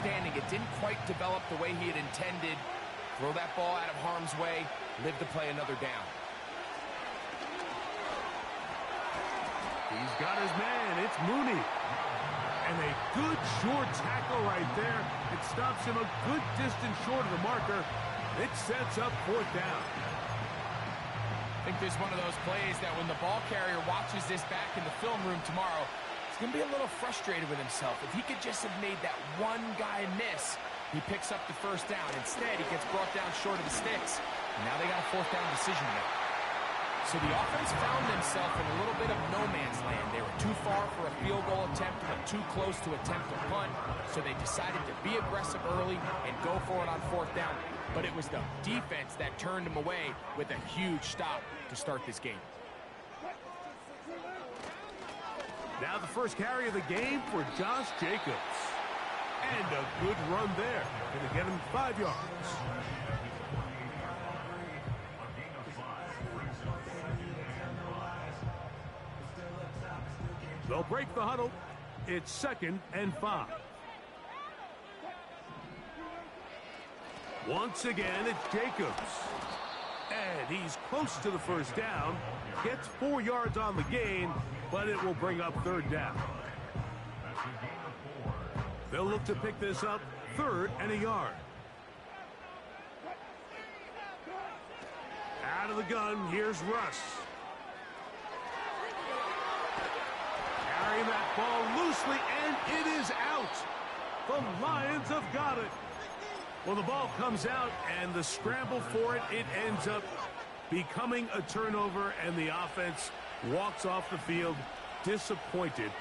understanding it didn't quite develop the way he had intended. Throw that ball out of harm's way, live to play another down. He's got his man. It's Mooney. And a good short tackle right there. It stops him a good distance short of the marker. It sets up 4th down. I think this is one of those plays that when the ball carrier watches this back in the film room tomorrow, he's going to be a little frustrated with himself. If he could just have made that one guy miss, he picks up the 1st down. Instead, he gets brought down short of the sticks. And now they got a 4th down decision to make. So the offense found themselves in a little bit of no man's land. They were too far for a field goal attempt, but too close to attempt a punt. So they decided to be aggressive early and go for it on 4th down. But it was the defense that turned them away with a huge stop to start this game. Now the first carry of the game for Josh Jacobs. And a good run there. Going to get him 5 yards. They'll break the huddle. It's 2nd and 5. Once again, it's Jacobs. And he's close to the 1st down. Gets 4 yards on the gain, but it will bring up 3rd down. They'll look to pick this up 3rd and a yard. Out of the gun, here's Russ. Carrying that ball loosely, and it is out. The Lions have got it. Well, the ball comes out, and the scramble for it, it ends up becoming a turnover, and the offense walks off the field disappointed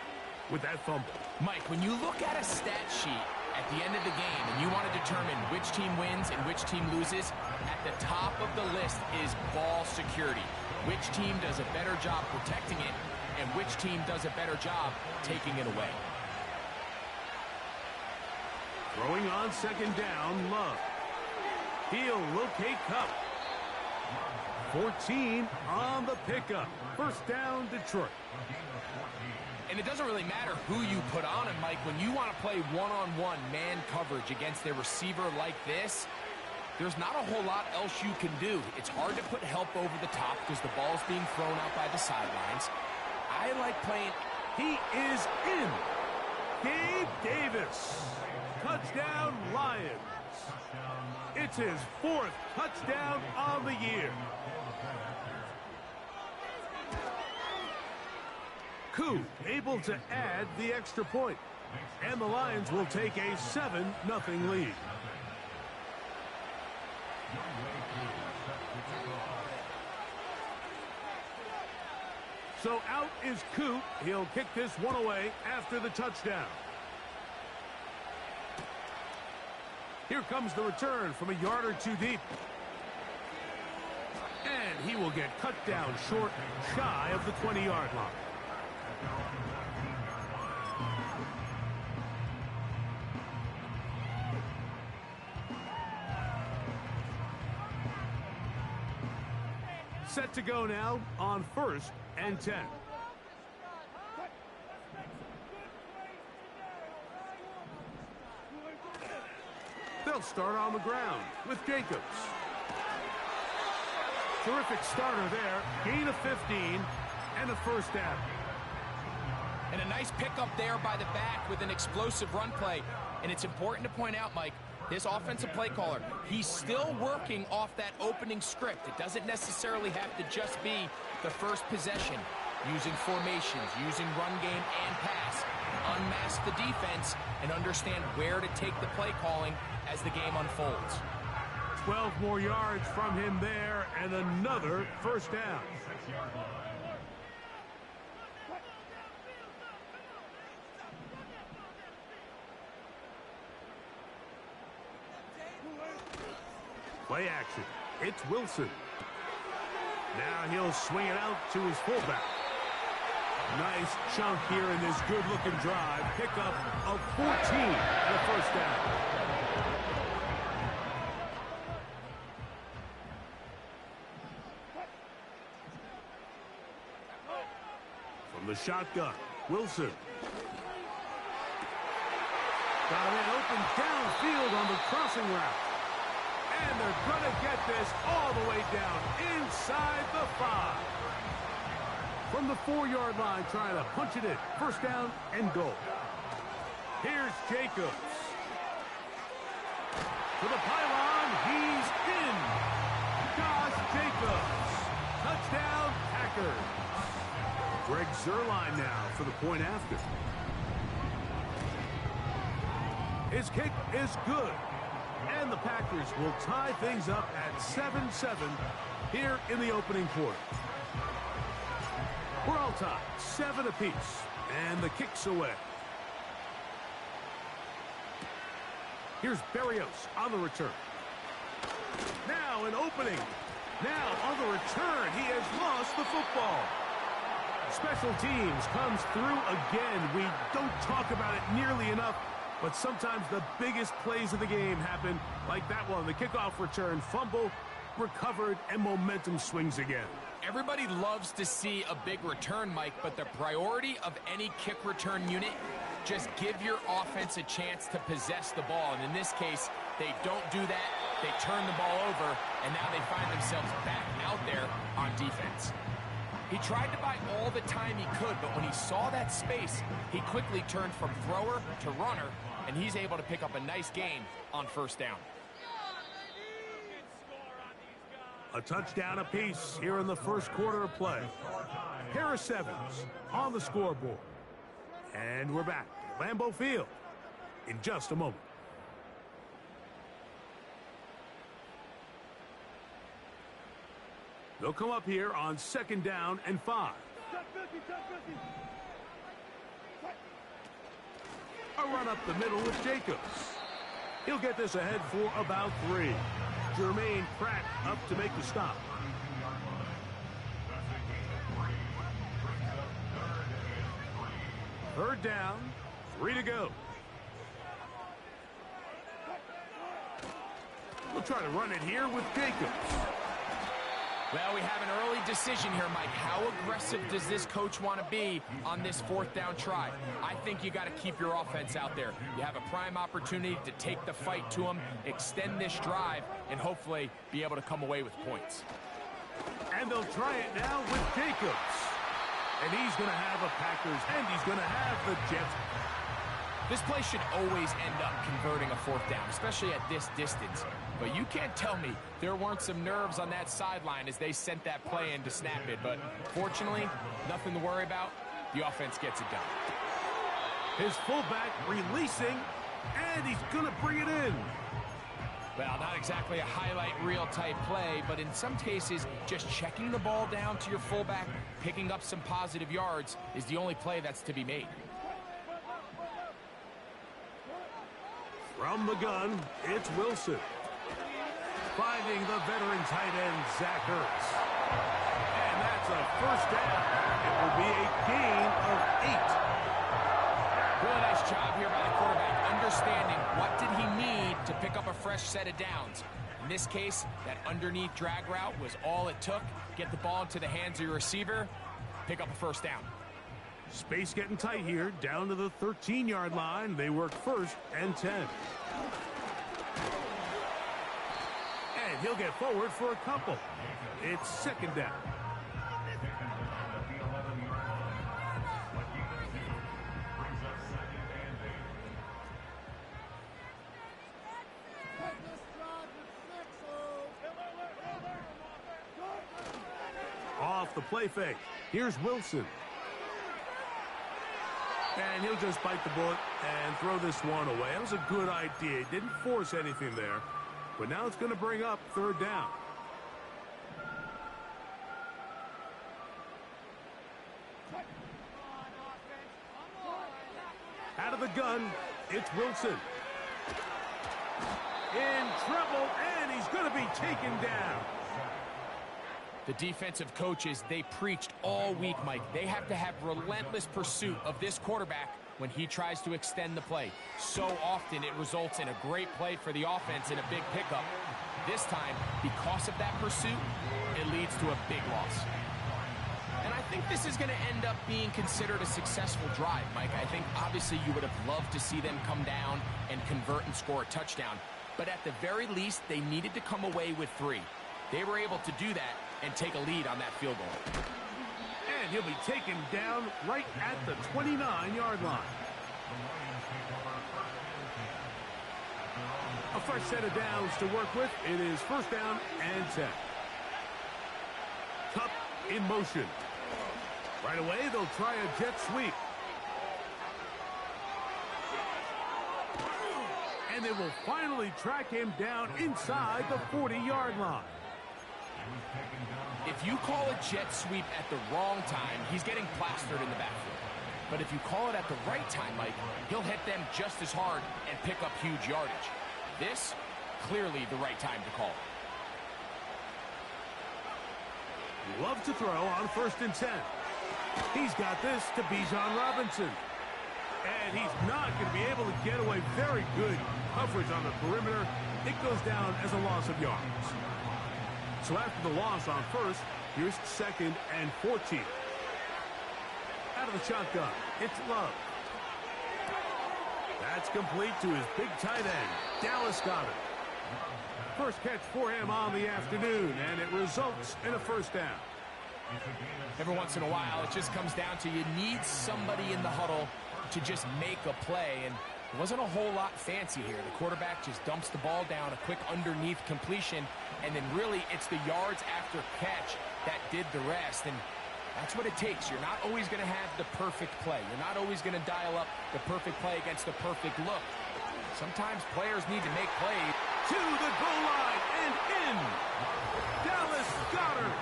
with that fumble. Mike, when you look at a stat sheet at the end of the game and you want to determine which team wins and which team loses, at the top of the list is ball security. Which team does a better job protecting it, and which team does a better job taking it away. Throwing on 2nd down, Love. He'll locate Cup. 14 on the pickup. 1st down, Detroit. And it doesn't really matter who you put on him, Mike. When you want to play one-on-one man coverage against a receiver like this, there's not a whole lot else you can do. It's hard to put help over the top because the ball's being thrown out by the sidelines. I like playing. He is in. Gabe Davis. Touchdown, Lions. It's his 4th touchdown on the year. Koo able to add the extra point. And the Lions will take a 7-0 lead. So out is Koo. He'll kick this one away after the touchdown. Here comes the return from a yard or 2 deep. And he will get cut down short, shy of the 20-yard line. Set to go now on 1st and 10. They'll start on the ground with Jacobs. Terrific starter there. Gain of 15 and a 1st down. And a nice pickup there by the back with an explosive run play. And it's important to point out, Mike, this offensive play caller, he's still working off that opening script. It doesn't necessarily have to just be the first possession. Using formations, using run game and pass. Unmask the defense and understand where to take the play calling as the game unfolds. 12 more yards from him there and another 1st down. Play action. It's Wilson. Now he'll swing it out to his fullback. Nice chunk here in this good-looking drive. Pickup of 14 and a 1st down. From the shotgun, Wilson. Got a man open down field on the crossing route. And they're going to get this all the way down inside the 5. From the 4-yard line, trying to punch it in. First down and goal. Here's Jacobs. To the pylon, he's in. Josh Jacobs. Touchdown, Packers. Greg Zuerlein now for the point after. His kick is good. And the Packers will tie things up at 7-7 here in the opening quarter. We're all tied, 7 apiece. And the kick's away. Here's Berrios on the return. Now an opening. Now on the return, he has lost the football. Special teams comes through again. We don't talk about it nearly enough, but sometimes the biggest plays of the game happen like that one. The kickoff return, fumble, recovered, and momentum swings again. Everybody loves to see a big return, Mike, but the priority of any kick return unit, just give your offense a chance to possess the ball. And in this case, they don't do that. They turn the ball over, and now they find themselves back out there on defense. He tried to buy all the time he could, but when he saw that space, he quickly turned from thrower to runner, and he's able to pick up a nice gain on first down. A touchdown apiece here in the first quarter of play. Harris Evans on the scoreboard. And we're back at Lambeau Field in just a moment. They'll come up here on 2nd down and 5. A run up the middle with Jacobs. He'll get this ahead for about 3. Jermaine Pratt up to make the stop. Third down, 3 to go. We'll try to run it here with Jacobs. Well, we have an early decision here, Mike. How aggressive does this coach want to be on this 4th down try? I think you got to keep your offense out there. You have a prime opportunity to take the fight to him, extend this drive, and hopefully be able to come away with points. And they'll try it now with Jacobs. And he's going to have a Packers, and he's going to have the Jets. This play should always end up converting a 4th down, especially at this distance. But you can't tell me there weren't some nerves on that sideline as they sent that play in to snap it. But fortunately, nothing to worry about. The offense gets it done. His fullback releasing, and he's going to bring it in. Well, not exactly a highlight reel type play, but in some cases, just checking the ball down to your fullback, picking up some positive yards is the only play that's to be made. From the gun, it's Wilson. Finding the veteran tight end, Zach Ertz. And that's a first down. It will be a gain of 8. Really nice job here by the quarterback, understanding what did he need to pick up a fresh set of downs. In this case, that underneath drag route was all it took. Get the ball into the hands of your receiver, pick up a first down. Space getting tight here, down to the 13-yard line. They work 1st and 10. And he'll get forward for a couple. It's 2nd down. Off the play fake. Here's Wilson. And he'll just bite the bullet and throw this one away. That was a good idea. He didn't force anything there. But now it's going to bring up 3rd down. Out of the gun, it's Wilson. In trouble, and he's going to be taken down. The defensive coaches, they preached all week, Mike. They have to have relentless pursuit of this quarterback when he tries to extend the play. So often it results in a great play for the offense and a big pickup. This time, because of that pursuit, it leads to a big loss. And I think this is going to end up being considered a successful drive, Mike. I think obviously you would have loved to see them come down and convert and score a touchdown. But at the very least, they needed to come away with 3. They were able to do that and take a lead on that field goal. And he'll be taken down right at the 29-yard line. A fresh set of downs to work with. It is first down and 10. Cup in motion. Right away, they'll try a jet sweep. And they will finally track him down inside the 40-yard line. If you call a jet sweep at the wrong time, he's getting plastered in the backfield. But if you call it at the right time, Mike, he'll hit them just as hard and pick up huge yardage. This, clearly the right time to call. Love to throw on first and 10. He's got this to Bijan Robinson. And he's not going to be able to get away. Very good coverage on the perimeter. It goes down as a loss of yards. So after the loss on first, here's second and 14. Out of the shotgun, it's Love. That's complete to his big tight end, Dallas Goedert. First catch for him on the afternoon, and it results in a first down. Every once in a while, it just comes down to you need somebody in the huddle to just make a play, and it wasn't a whole lot fancy here. The quarterback just dumps the ball down, a quick underneath completion, and then really it's the yards after catch that did the rest, and that's what it takes. You're not always going to have the perfect play. You're not always going to dial up the perfect play against the perfect look. Sometimes players need to make plays. To the goal line and in. Dallas Goedert.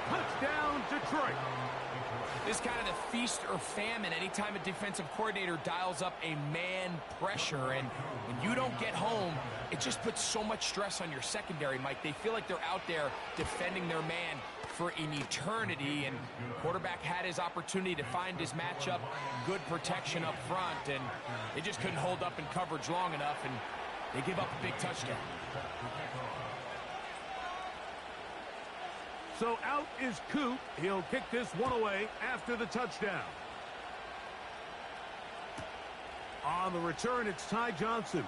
Touchdown, Detroit. This kind of the feast or famine anytime a defensive coordinator dials up a man pressure, and when you don't get home, it just puts so much stress on your secondary, Mike. They feel like they're out there defending their man for an eternity, and quarterback had his opportunity to find his matchup, good protection up front, and they just couldn't hold up in coverage long enough, and they give up a big touchdown. So out is Coop. He'll kick this one away after the touchdown. On the return, it's Ty Johnson.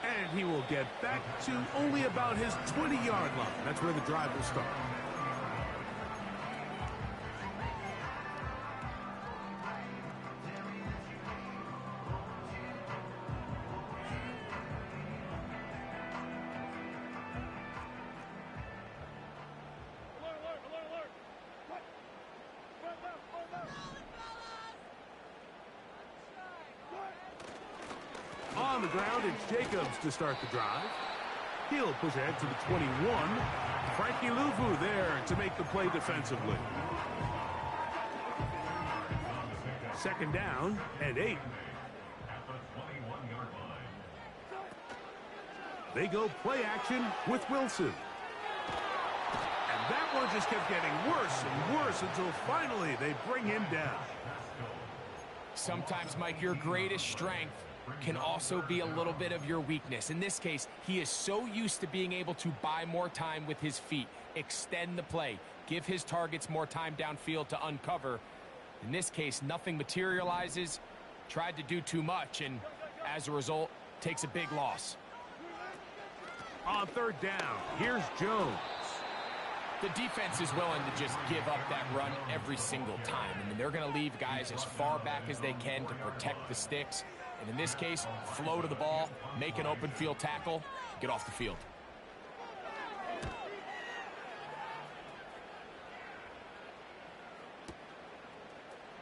And he will get back to only about his 20-yard line. That's where the drive will start. On the ground, it's Jacobs to start the drive. He'll push ahead to the 21. Frankie Luvu there to make the play defensively. Second down and 8. They go play action with Wilson. And that one just kept getting worse and worse until finally they bring him down. Sometimes, Mike, your greatest strength can also be a little bit of your weakness. In this case, he is so used to being able to buy more time with his feet, extend the play, give his targets more time downfield to uncover. In this case, nothing materializes, tried to do too much, and as a result, takes a big loss. On third down, here's Jones. The defense is willing to just give up that run every single time. I mean, they're going to leave guys as far back as they can to protect the sticks. And in this case, flow to the ball, make an open field tackle, get off the field.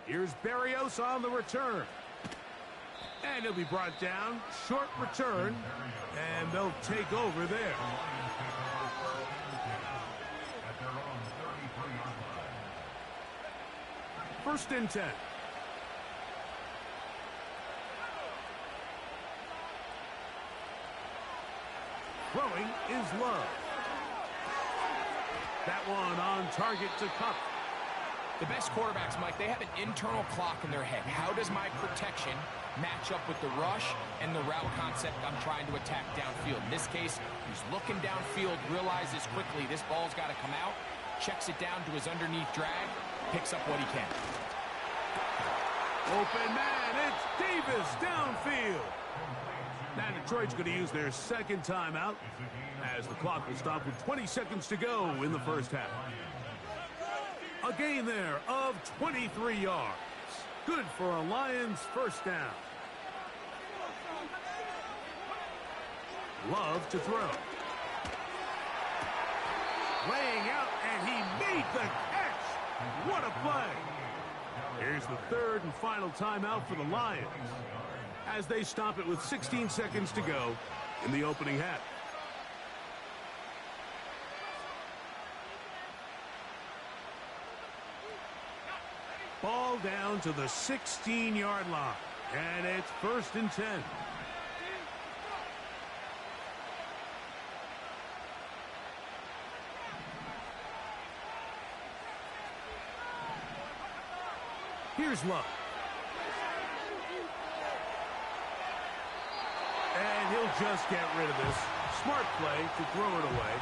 Here's Berrios on the return. And he'll be brought down. Short return. And they'll take over there. First and 10. Throwing is Love. That one on target to Cup. The best quarterbacks, Mike, they have an internal clock in their head. How does my protection match up with the rush and the route concept I'm trying to attack downfield? In this case, he's looking downfield, realizes quickly this ball's got to come out, checks it down to his underneath drag, picks up what he can. Open man, it's Davis downfield. Now Detroit's going to use their second timeout as the clock will stop with 20 seconds to go in the first half. A gain there of 23 yards. Good for a Lions first down. Love to throw. Laying out, and he made the catch. What a play. Here's the third and final timeout for the Lions as they stop it with 16 seconds to go in the opening half. Ball down to the 16-yard line, and it's 1st and 10. Here's Love. And he'll just get rid of this. Smart play to throw it away,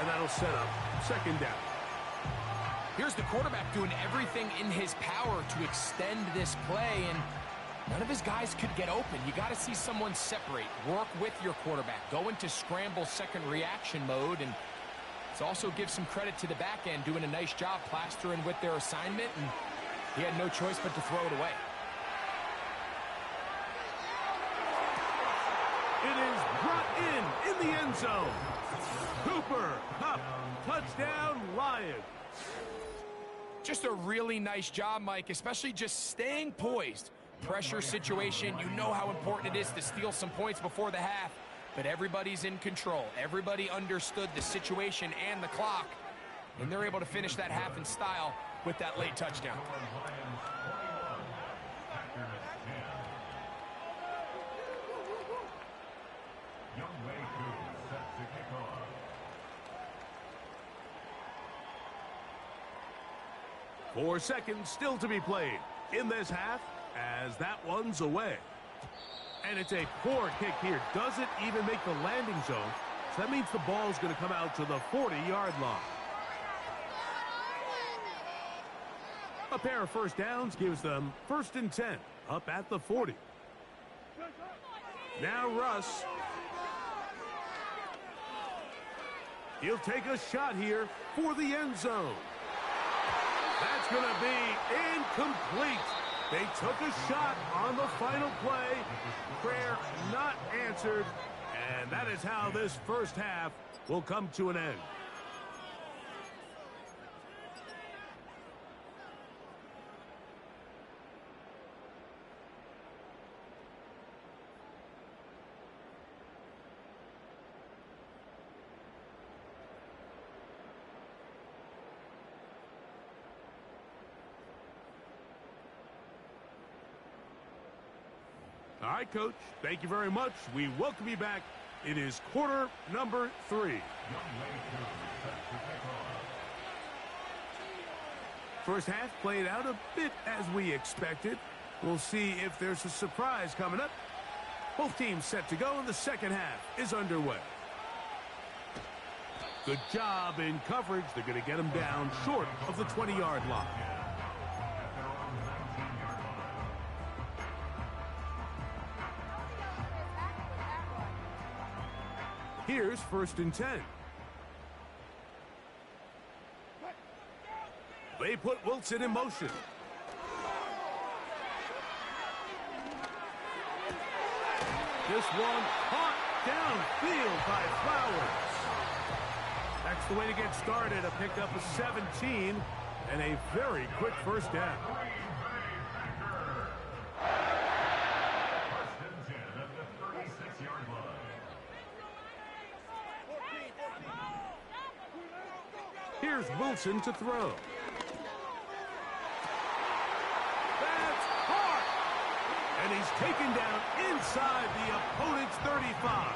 and that'll set up second down. Here's the quarterback doing everything in his power to extend this play, and none of his guys could get open. You got to see someone separate, work with your quarterback, go into scramble second reaction mode, and it also gives some credit to the back end doing a nice job plastering with their assignment, and he had no choice but to throw it away. It is brought in the end zone. Cooper Kupp, touchdown Lions. Just a really nice job, Mike, especially just staying poised. Pressure situation, you know how important it is to steal some points before the half, but everybody's in control. Everybody understood the situation and the clock, and they're able to finish that half in style with that late touchdown. Four seconds still to be played in this half as that one's away. And it's a poor kick here. Doesn't even make the landing zone. So that means the ball's going to come out to the 40-yard line. A pair of first downs gives them 1st and 10 up at the 40. Now Russ. He'll take a shot here for the end zone. That's going to be incomplete. They took a shot on the final play. Prayer not answered. And that is how this first half will come to an end. All right, Coach, thank you very much. We welcome you back. It is quarter number 3. First half played out a bit as we expected. We'll see if there's a surprise coming up. Both teams set to go, and the second half is underway. Good job in coverage. They're going to get them down short of the 20-yard line. Here's 1st and 10. They put Wilson in motion. This one caught downfield by Flowers. That's the way to get started. A pickup of 17 and a very quick first down. Here's Wilson to throw. That's hard. And he's taken down inside the opponent's 35.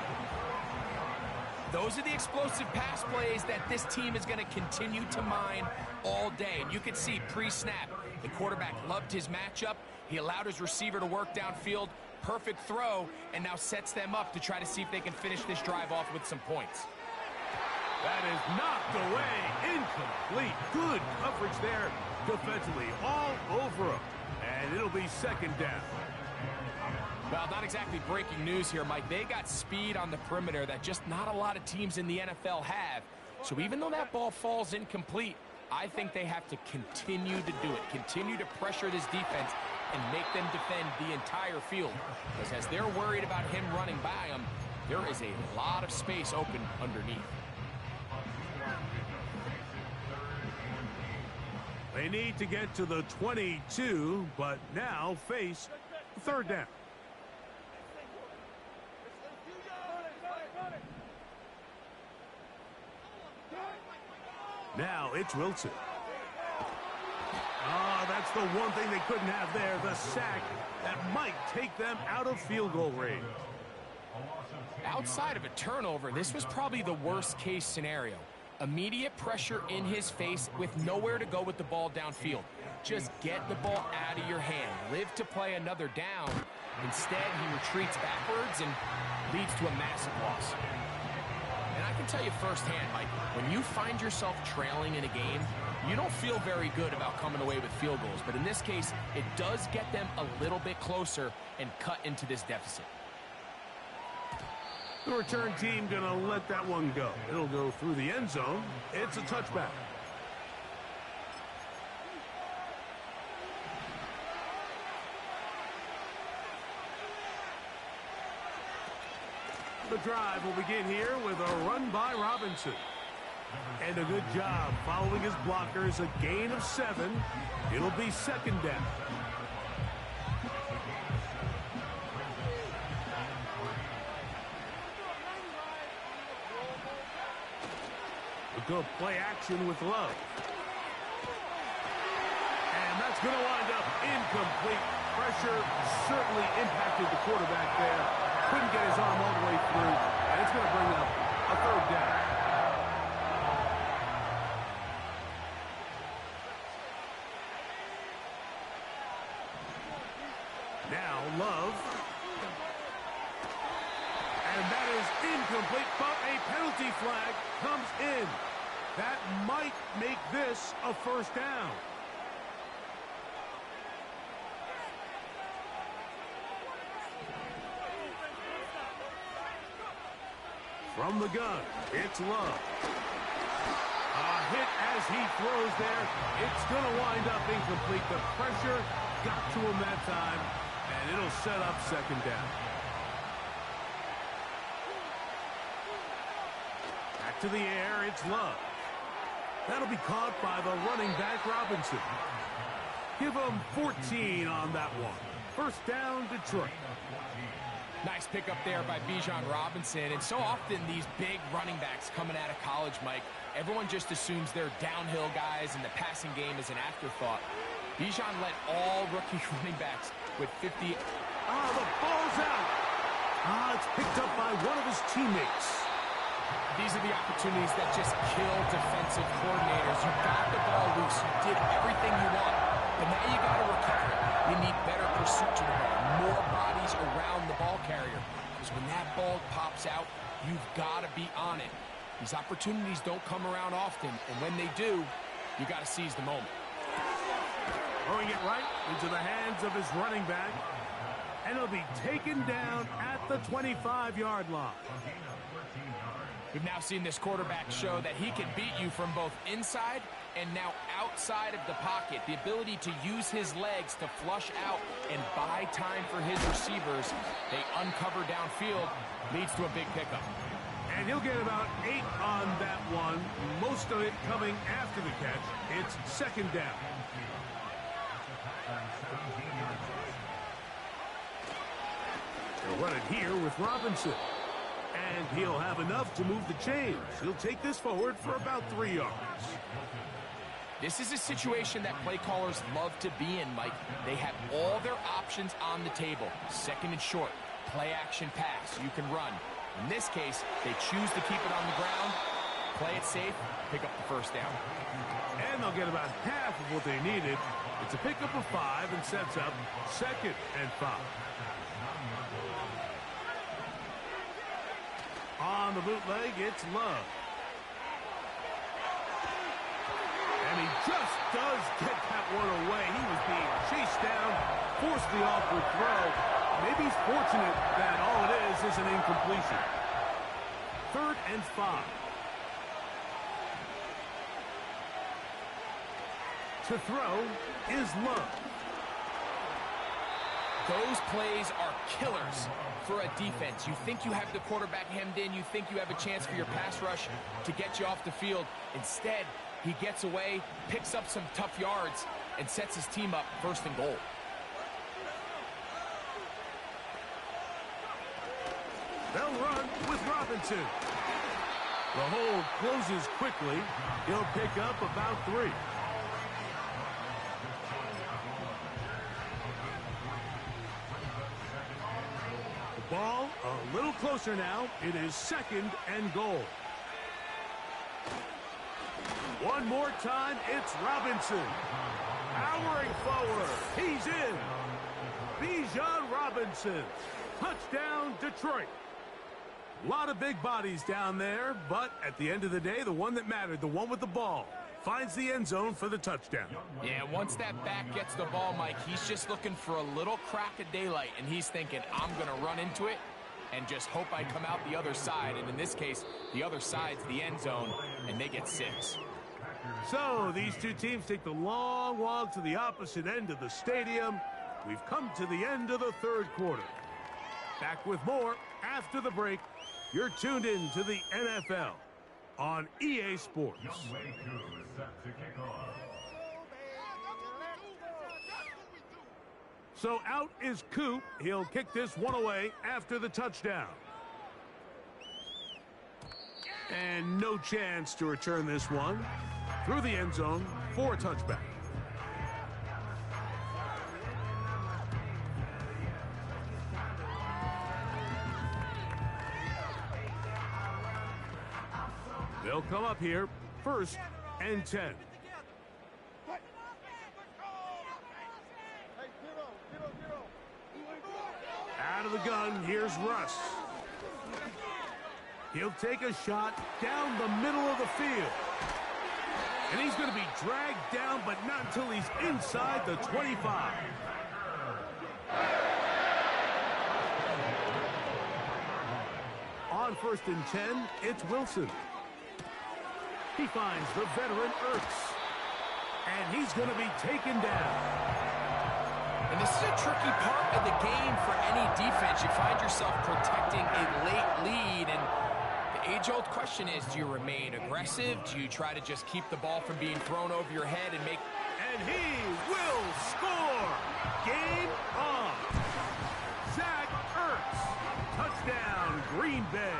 Those are the explosive pass plays that this team is going to continue to mine all day. And you can see pre-snap, the quarterback loved his matchup. He allowed his receiver to work downfield. Perfect throw, and now sets them up to try to see if they can finish this drive off with some points. That is knocked away. Incomplete. Good coverage there defensively. All over him. And it'll be second down. Well, not exactly breaking news here, Mike. They got speed on the perimeter that just not a lot of teams in the NFL have. So even though that ball falls incomplete, I think they have to continue to do it. Continue to pressure this defense and make them defend the entire field. Because as they're worried about him running by them, there is a lot of space open underneath. They need to get to the 22, but now face third down. Now it's Wilson. That's the one thing they couldn't have there, the sack that might take them out of field goal range. Outside of a turnover, this was probably the worst case scenario. Immediate pressure in his face with nowhere to go with the ball downfield. Just get the ball out of your hand. Live to play another down. Instead, he retreats backwards and leads to a massive loss. And I can tell you firsthand, Mike, when you find yourself trailing in a game, you don't feel very good about coming away with field goals. But in this case, it does get them a little bit closer and cut into this deficit. The return team going to let that one go. It'll go through the end zone. It's a touchback. The drive will begin here with a run by Robinson. And a good job following his blockers, a gain of 7. It'll be second down. A good play action with Love. And that's going to wind up incomplete. Pressure certainly impacted the quarterback there. Couldn't get his arm all the way through, and it's going to bring up a third down. Now Love. And that is incomplete, but a penalty flag comes in. That might make this a first down. From the gun, it's Love. A hit as he throws there. It's going to wind up incomplete. The pressure got to him that time, and it'll set up second down. Back to the air, it's Love. That'll be caught by the running back, Robinson. Give him 14 on that one. First down, Detroit. Nice pickup there by Bijan Robinson. And so often these big running backs coming out of college, Mike, everyone just assumes they're downhill guys and the passing game is an afterthought. Bijan led all rookie running backs with 50. The ball's out. It's picked up by one of his teammates. These are the opportunities that just kill defensive coordinators. You got the ball loose. You did everything you want. But now you got to recover it. You need better pursuit to the ball. More bodies around the ball carrier. Because when that ball pops out, you've got to be on it. These opportunities don't come around often. And when they do, you got to seize the moment. Throwing it right into the hands of his running back. And he'll be taken down at the 25-yard line. We've now seen this quarterback show that he can beat you from both inside and now outside of the pocket. The ability to use his legs to flush out and buy time for his receivers. They uncover downfield, leads to a big pickup. And he'll get about 8 on that one, most of it coming after the catch. It's second down. They'll run it here with Robinson. And he'll have enough to move the chains. He'll take this forward for about 3 yards. This is a situation that play callers love to be in, Mike. They have all their options on the table. Second and short, play action pass. You can run. In this case, they choose to keep it on the ground, play it safe, pick up the first down. And they'll get about half of what they needed. It's a pickup of 5 and sets up 2nd and 5. On the bootleg, it's Love. And he just does get that one away. He was being chased down, forced the awkward throw. Maybe he's fortunate that all it is an incompletion. 3rd and 5. To throw is Love. Those plays are killers for a defense. You think you have the quarterback hemmed in. You think you have a chance for your pass rush to get you off the field. Instead, he gets away, picks up some tough yards, and sets his team up 1st and goal. They'll run with Robinson. The hold closes quickly. He'll pick up about 3. The ball a little closer now. It is 2nd and goal. One more time, it's Robinson. Powering forward. He's in. Bijan Robinson. Touchdown, Detroit. A lot of big bodies down there, but at the end of the day, the one that mattered, the one with the ball, finds the end zone for the touchdown. Yeah, once that back gets the ball, Mike, he's just looking for a little crack of daylight, and he's thinking, I'm going to run into it and just hope I come out the other side. And in this case, the other side's the end zone, and they get 6. So these two teams take the long walk to the opposite end of the stadium. We've come to the end of the 3rd quarter. Back with more after the break. You're tuned in to the NFL on EA Sports. So out is Coop. He'll kick this one away after the touchdown. And no chance to return this one through the end zone for a touchback. They'll come up here, 1st and 10. Out of the gun, here's Russ. He'll take a shot down the middle of the field. And he's going to be dragged down, but not until he's inside the 25. On 1st and 10, it's Wilson. He finds the veteran Ertz. And he's going to be taken down. And this is a tricky part of the game for any defense. You find yourself protecting a late lead, and the age-old question is, do you remain aggressive? Do you try to just keep the ball from being thrown over your head and make... And he will score! Game on! Zach Ertz. Touchdown, Green Bay.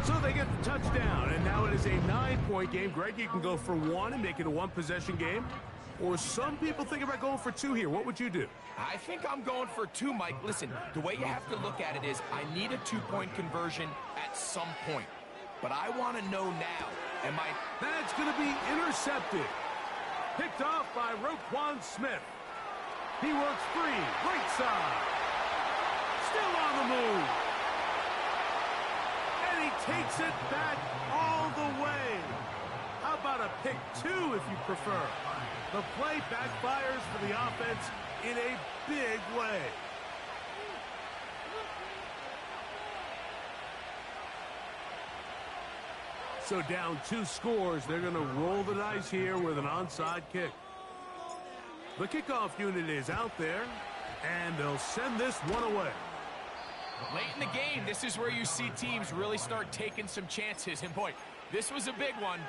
So they get the touchdown, and now it is a 9-point game. Greg, you can go for 1 and make it a 1-possession game. Or some people think about going for 2 here. What would you do? I think I'm going for 2, Mike. Listen, the way you have to look at it is I need a 2-point conversion at some point. But I want to know now, am I... That's going to be intercepted. Picked off by Roquan Smith. He works free, right side. Still on the move. And he takes it back all the way. How about a pick 2 if you prefer? The play backfires for the offense in a big way. So down 2 scores, they're going to roll the dice here with an onside kick. The kickoff unit is out there, and they'll send this one away. Late in the game, this is where you see teams really start taking some chances. And boy, this was a big one,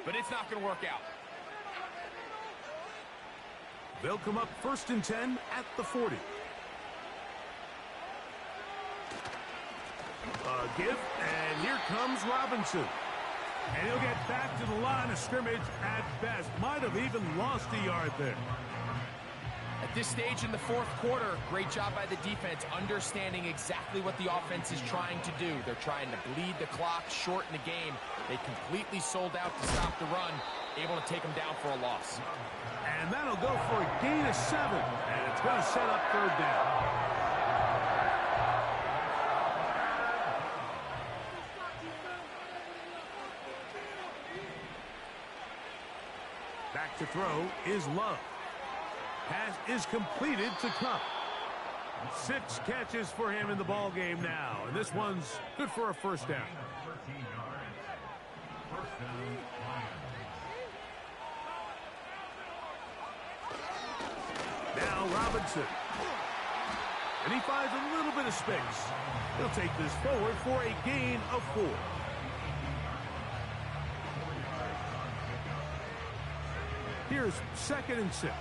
but it's not going to work out. They'll come up 1st and 10 at the 40. A give, and here comes Robinson. And he'll get back to the line of scrimmage at best. Might have even lost a yard there. At this stage in the fourth quarter, great job by the defense, understanding exactly what the offense is trying to do. They're trying to bleed the clock, shorten the game. They completely sold out to stop the run, able to take them down for a loss. And that'll go for a gain of 7, and it's going to set up third down. Back to throw is Love. Pass is completed to Cup. 6 catches for him in the ball game now, and this one's good for a first down. Now Robinson. And he finds a little bit of space. He'll take this forward for a gain of 4. Here's 2nd and 6.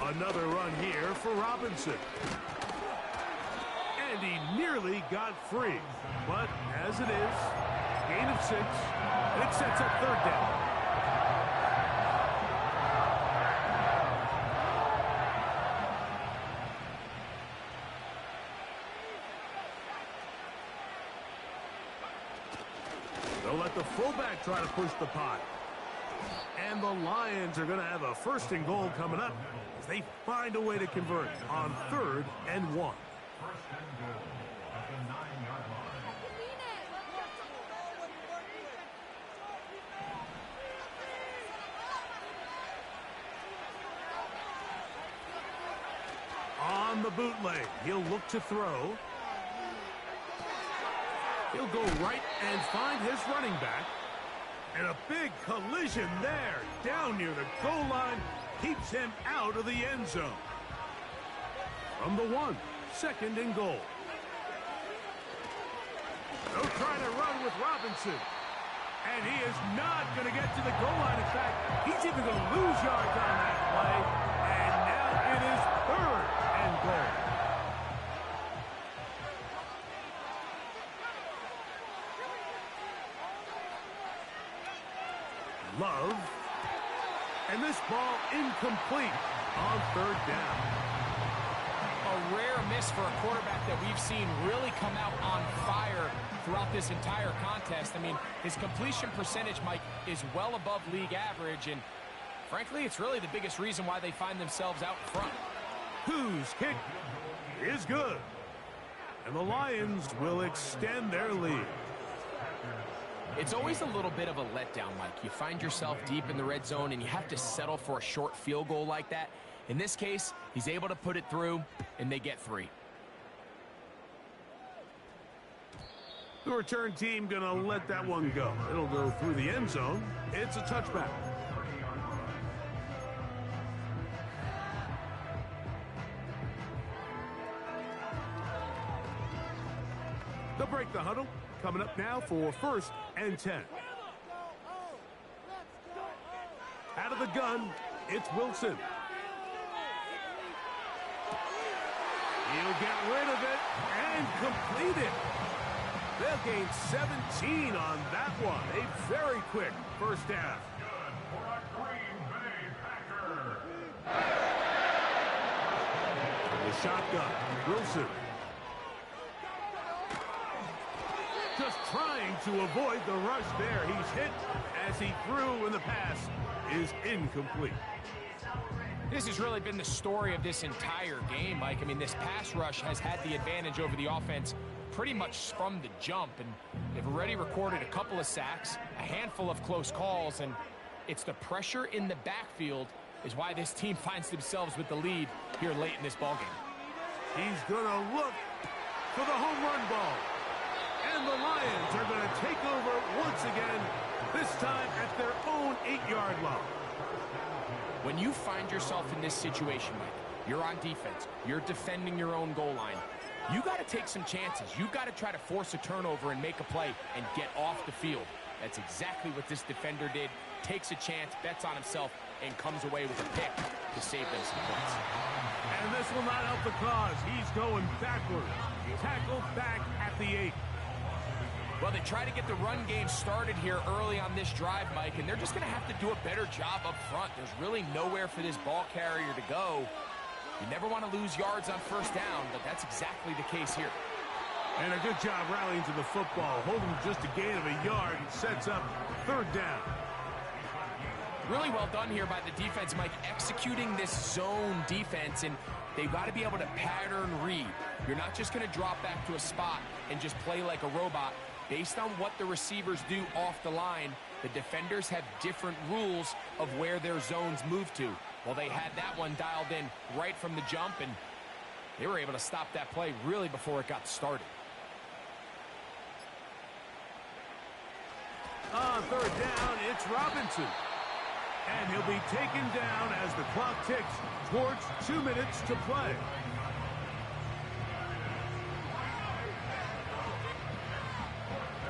Another run here for Robinson. And he nearly got free. But as it is, gain of 6, and it sets up third down. They'll let the fullback try to push the pot. And the Lions are going to have a 1st and goal coming up as they find a way to convert on 3rd and 1. On the bootleg, he'll look to throw. He'll go right and find his running back. And a big collision there, down near the goal line, keeps him out of the end zone. From the 1, 2nd and goal. They'll try to run with Robinson. And he is not going to get to the goal line. In fact, he's even going to lose yards on that play. And now it is 3rd and goal. Love. And this ball incomplete on 3rd down. A rare miss for a quarterback that we've seen really come out on fire throughout this entire contest. I mean, his completion percentage, Mike, is well above league average, and frankly, it's really the biggest reason why they find themselves out front. Whose kick is good. And the Lions will extend their lead. It's always a little bit of a letdown, Mike. You find yourself deep in the red zone, and you have to settle for a short field goal like that. In this case, he's able to put it through, and they get 3. The return team going to let that one go. It'll go through the end zone. It's a touchback. They'll break the huddle. Coming up now for 1st and 10. Out of the gun, it's Wilson. He'll get rid of it and complete it. They'll gain 17 on that one. A very quick first down. The shotgun, Wilson. Just trying to avoid the rush there. He's hit as he threw, and the pass is incomplete. This has really been the story of this entire game, Mike. I mean, this pass rush has had the advantage over the offense pretty much from the jump, and they've already recorded a couple of sacks, a handful of close calls, and it's the pressure in the backfield is why this team finds themselves with the lead here late in this ballgame. He's going to look for the home run ball. And the Lions are going to take over once again, this time at their own 8-yard line. When you find yourself in this situation, Mike, you're on defense, you're defending your own goal line, you got to take some chances. You got to try to force a turnover and make a play and get off the field. That's exactly what this defender did. Takes a chance, bets on himself, and comes away with a pick to save them some points. And this will not help the cause. He's going backwards. Tackled back at the 8. Well, they try to get the run game started here early on this drive, Mike, and they're just going to have to do a better job up front. There's really nowhere for this ball carrier to go. You never want to lose yards on first down, but that's exactly the case here. And a good job rallying to the football, holding just a gain of a yard and sets up third down. Really well done here by the defense, Mike, executing this zone defense, and they've got to be able to pattern read. You're not just going to drop back to a spot and just play like a robot. Based on what the receivers do off the line, the defenders have different rules of where their zones move to. Well, they had that one dialed in right from the jump, and they were able to stop that play really before it got started. On third down, it's Robinson. And he'll be taken down as the clock ticks towards 2 minutes to play.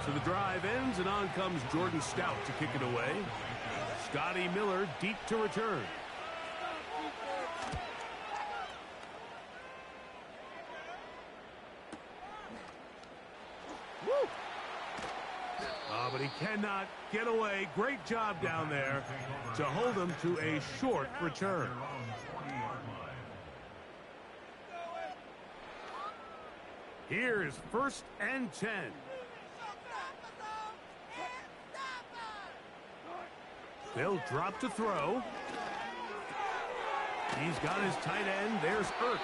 So the drive ends, and on comes Jordan Stout to kick it away. Scotty Miller deep to return. Woo! But he cannot get away. Great job down there to hold him to a short return. Here's 1st and 10. They'll drop to throw. He's got his tight end. There's Ertz.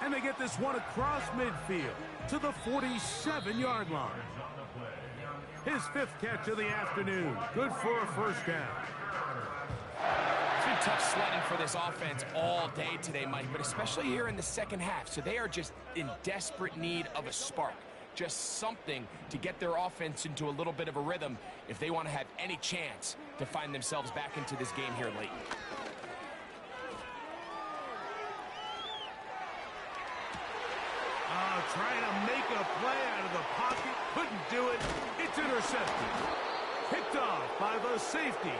And they get this one across midfield to the 47-yard line. His 5th catch of the afternoon. Good for a first down. It's been tough sledding for this offense all day today, Mike, but especially here in the second half. So they are just in desperate need of a spark. Just something to get their offense into a little bit of a rhythm if they want to have any chance to find themselves back into this game here late. Trying to make a play out of the pocket. Couldn't do it. It's intercepted. Picked off by the safety.